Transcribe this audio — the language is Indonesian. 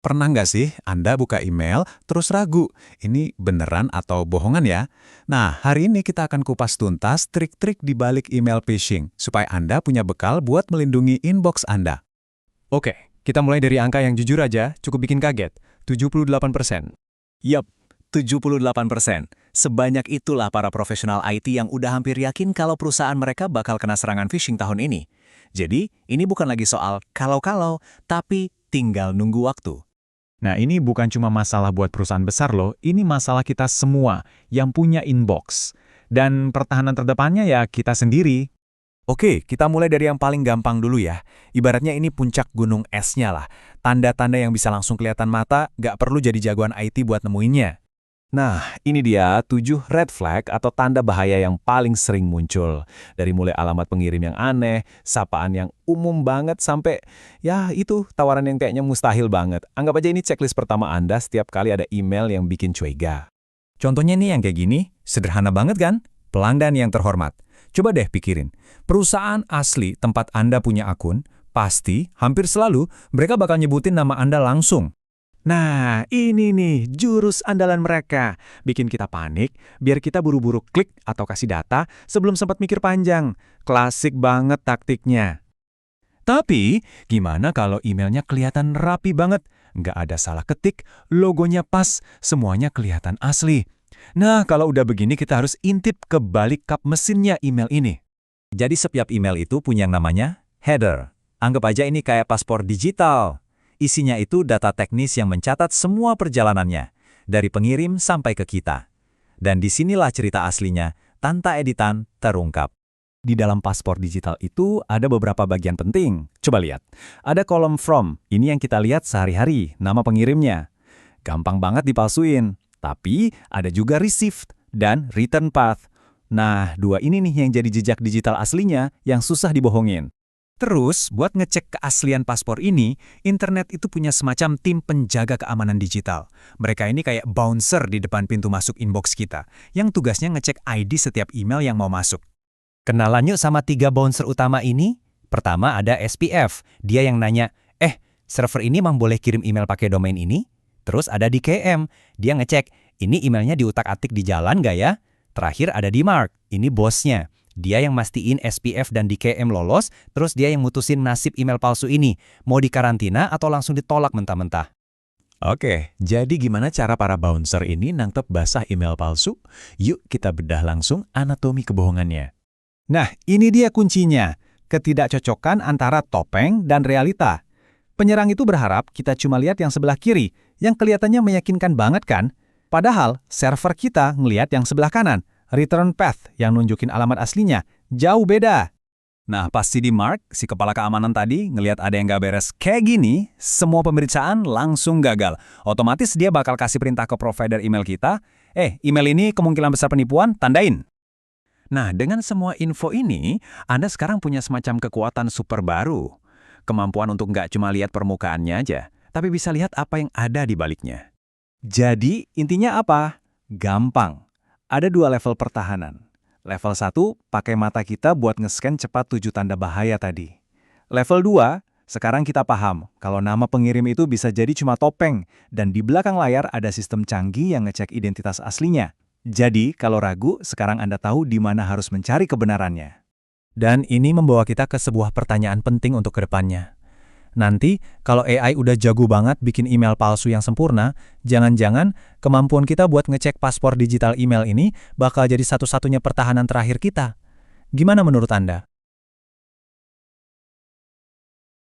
Pernah nggak sih Anda buka email terus ragu, ini beneran atau bohongan ya? Nah, hari ini kita akan kupas tuntas trik-trik di balik email phishing, supaya Anda punya bekal buat melindungi inbox Anda. Oke, kita mulai dari angka yang jujur aja, cukup bikin kaget. 78%. Yap, 78%. Sebanyak itulah para profesional IT yang udah hampir yakin kalau perusahaan mereka bakal kena serangan phishing tahun ini. Jadi, ini bukan lagi soal kalau-kalau, tapi tinggal nunggu waktu. Nah, ini bukan cuma masalah buat perusahaan besar loh, ini masalah kita semua yang punya inbox. Dan pertahanan terdepannya ya kita sendiri. Oke, kita mulai dari yang paling gampang dulu ya. Ibaratnya ini puncak gunung esnya lah. Tanda-tanda yang bisa langsung kelihatan mata, nggak perlu jadi jagoan IT buat nemuinnya. Nah, ini dia 7 red flag atau tanda bahaya yang paling sering muncul. Dari mulai alamat pengirim yang aneh, sapaan yang umum banget, sampai ya itu tawaran yang kayaknya mustahil banget. Anggap aja ini checklist pertama Anda setiap kali ada email yang bikin curiga. Contohnya nih yang kayak gini, sederhana banget kan? Pelanggan yang terhormat. Coba deh pikirin, perusahaan asli tempat Anda punya akun, pasti hampir selalu mereka bakal nyebutin nama Anda langsung. Nah, ini nih jurus andalan mereka. Bikin kita panik, biar kita buru-buru klik atau kasih data sebelum sempat mikir panjang. Klasik banget taktiknya. Tapi, gimana kalau emailnya kelihatan rapi banget? Nggak ada salah ketik, logonya pas, semuanya kelihatan asli. Nah, kalau udah begini kita harus intip ke balik kap mesinnya email ini. Jadi setiap email itu punya yang namanya header. Anggap aja ini kayak paspor digital. Isinya itu data teknis yang mencatat semua perjalanannya, dari pengirim sampai ke kita. Dan disinilah cerita aslinya, tanpa editan, terungkap. Di dalam paspor digital itu ada beberapa bagian penting. Coba lihat, ada kolom from, ini yang kita lihat sehari-hari, nama pengirimnya. Gampang banget dipalsuin, tapi ada juga received dan return path. Nah, dua ini nih yang jadi jejak digital aslinya yang susah dibohongin. Terus, buat ngecek keaslian paspor ini, internet itu punya semacam tim penjaga keamanan digital. Mereka ini kayak bouncer di depan pintu masuk inbox kita, yang tugasnya ngecek ID setiap email yang mau masuk. Kenalan yuk sama 3 bouncer utama ini. Pertama ada SPF, dia yang nanya, server ini emang boleh kirim email pakai domain ini? Terus ada DKM, dia ngecek, ini emailnya diutak-atik di jalan nggak ya? Terakhir ada DMARC, ini bosnya. Dia yang mastiin SPF dan DKM lolos, terus dia yang mutusin nasib email palsu ini. Mau dikarantina atau langsung ditolak mentah-mentah. Oke, jadi gimana cara para bouncer ini nangkep basah email palsu? Yuk kita bedah langsung anatomi kebohongannya. Nah, ini dia kuncinya. Ketidakcocokan antara topeng dan realita. Penyerang itu berharap kita cuma lihat yang sebelah kiri, yang kelihatannya meyakinkan banget kan? Padahal server kita ngelihat yang sebelah kanan. Return path yang nunjukin alamat aslinya, jauh beda. Nah, pas si DMARC, si kepala keamanan tadi, ngelihat ada yang nggak beres kayak gini, semua pemeriksaan langsung gagal. Otomatis dia bakal kasih perintah ke provider email kita, email ini kemungkinan besar penipuan, tandain. Nah, dengan semua info ini, Anda sekarang punya semacam kekuatan super baru. Kemampuan untuk nggak cuma lihat permukaannya aja, tapi bisa lihat apa yang ada di baliknya. Jadi, intinya apa? Gampang. Ada 2 level pertahanan. Level 1, pakai mata kita buat nge-scan cepat 7 tanda bahaya tadi. Level 2, sekarang kita paham kalau nama pengirim itu bisa jadi cuma topeng, dan di belakang layar ada sistem canggih yang ngecek identitas aslinya. Jadi, kalau ragu, sekarang Anda tahu di mana harus mencari kebenarannya. Dan ini membawa kita ke sebuah pertanyaan penting untuk kedepannya. Nanti, kalau AI udah jago banget bikin email palsu yang sempurna, jangan-jangan kemampuan kita buat ngecek paspor digital email ini bakal jadi satu-satunya pertahanan terakhir kita. Gimana menurut Anda?